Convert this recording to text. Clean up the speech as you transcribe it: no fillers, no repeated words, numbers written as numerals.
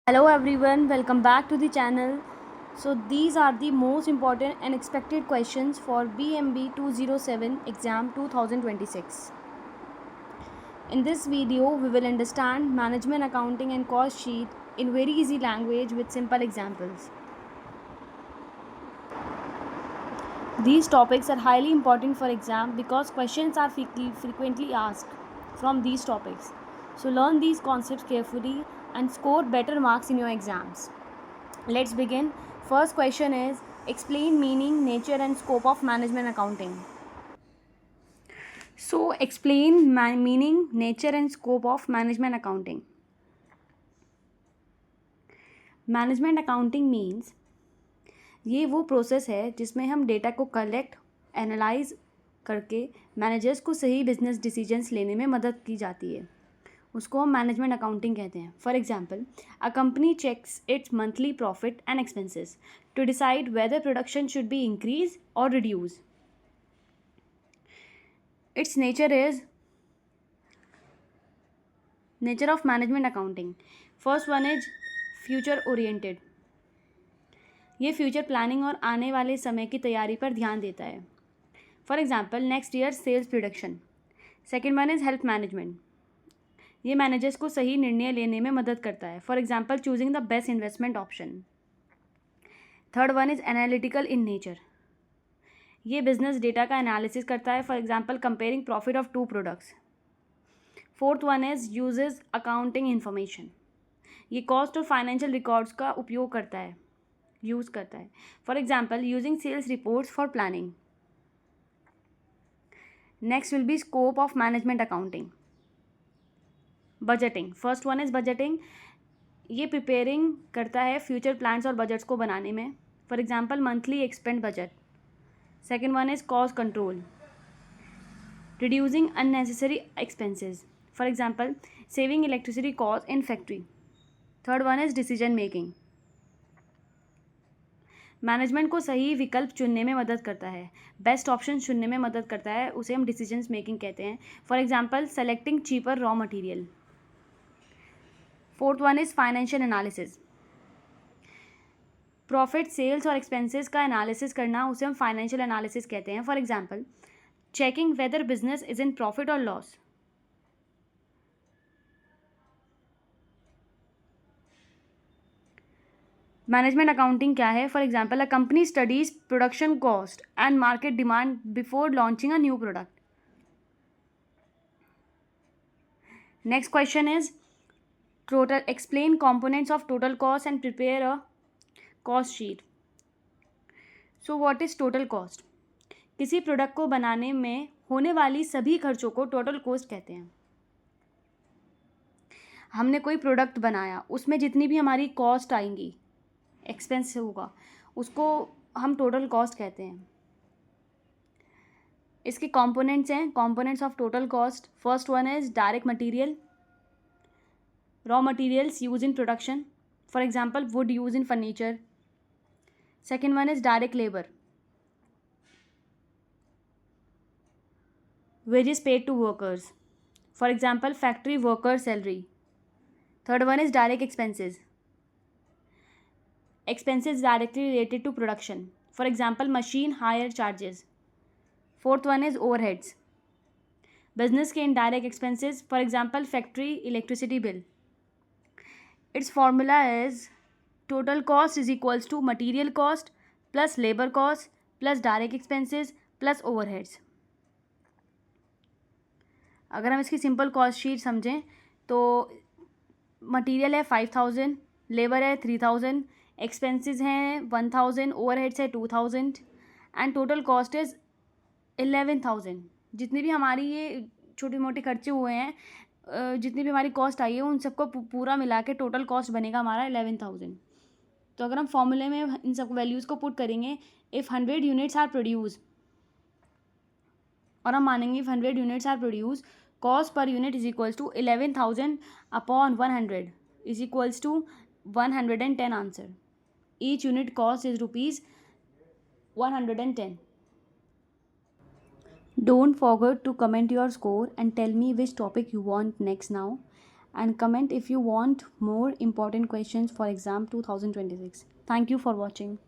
Hello everyone, welcome back to the channel. So these are the most important and expected questions for BMB 207 exam 2026. In this video, we will understand management accounting and cost sheet in very easy language with simple examples. These topics are highly important for exam because questions are frequently asked from these topics. So learn these concepts carefully and score better marks in your exams. Let's begin. First question is explain meaning, nature and scope of management accounting. So explain meaning, nature and scope of management accounting. Management accounting means ये वो process है जिसमें हम data को collect analyse करके managers को सही business decisions लेने में मदद की जाती है, उसको हम मैनेजमेंट अकाउंटिंग कहते हैं. For example, a company checks its monthly profit and expenses to decide whether production should be increase और reduce. It's nature of management accounting. First one is future oriented. ये फ्यूचर प्लानिंग और आने वाले समय की तैयारी पर ध्यान देता है. For example, next year sales production. Second one is health management. ये मैनेजर्स को सही निर्णय लेने में मदद करता है. For example, choosing the best investment option. Third one is analytical in nature. ये बिजनेस डेटा का एनालिसिस करता है. For example, comparing profit of two products. Fourth one is uses accounting information. ये कॉस्ट और फाइनेंशियल रिकॉर्ड्स का उपयोग करता है, यूज़ करता है. For example, using sales reports for planning. Next will be scope of management accounting. Budgeting. First one is budgeting. ये preparing करता है फ्यूचर प्लान्स और बजट्स को बनाने में. For example, monthly expend budget. Second one is cost control, reducing unnecessary expenses. For example, saving electricity cost in factory. Third one is decision making. Management को सही विकल्प चुनने में मदद करता है, बेस्ट ऑप्शन चुनने में मदद करता है, उसे हम डिसीजन मेकिंग कहते हैं. For example, selecting cheaper raw material. Fourth one is financial analysis. Profit, sales और एक्सपेंसेस का एनालिसिस करना, उसे हम फाइनेंशियल एनालिसिस कहते हैं. For example, checking whether business is in profit और लॉस. मैनेजमेंट अकाउंटिंग क्या है? For example, a company studies production cost and market demand before launching a new product. Next question is total. Explain components of total cost and prepare a cost sheet. So what is total cost? किसी product को बनाने में होने वाली सभी खर्चों को total cost कहते हैं. हमने कोई प्रोडक्ट बनाया, उसमें जितनी भी हमारी कॉस्ट आएंगी, एक्सपेंस होगा, उसको हम टोटल कॉस्ट कहते हैं. इसके कंपोनेंट्स हैं. Components of total cost. First one is direct material, raw materials used in production. For example, wood used in furniture. Second one is direct labor, wages paid to workers. For example, factory worker salary. Third one is direct expenses, expenses directly related to production. For example, machine hire charges. Fourth one is overheads, business के indirect expenses. For example, factory electricity bill. Its formula is total cost is equals to material cost plus labor cost plus direct expenses plus overheads. अगर हम इसकी simple cost sheet समझें तो material है 5000, labour है 3000, expenses हैं 1000, overheads है 2000 and total cost is 11000. जितनी भी हमारी ये छोटी मोटी खर्चे हुए हैं, जितनी भी हमारी कॉस्ट आई है, उन सबको पूरा मिला के टोटल कॉस्ट बनेगा हमारा 11000. तो अगर हम फॉर्मूले में इन सब वैल्यूज़ को पुट करेंगे, इफ़ 100 यूनिट्स आर प्रोड्यूस, और हम मानेंगे if 100 units are produce, cost per unit is equals to 11000 upon 100 is equals to 110 answer. Each unit cost is ₹110. Don't forget to comment your score and tell me which topic you want next now. and comment if you want more important questions for exam 2026. Thank you for watching.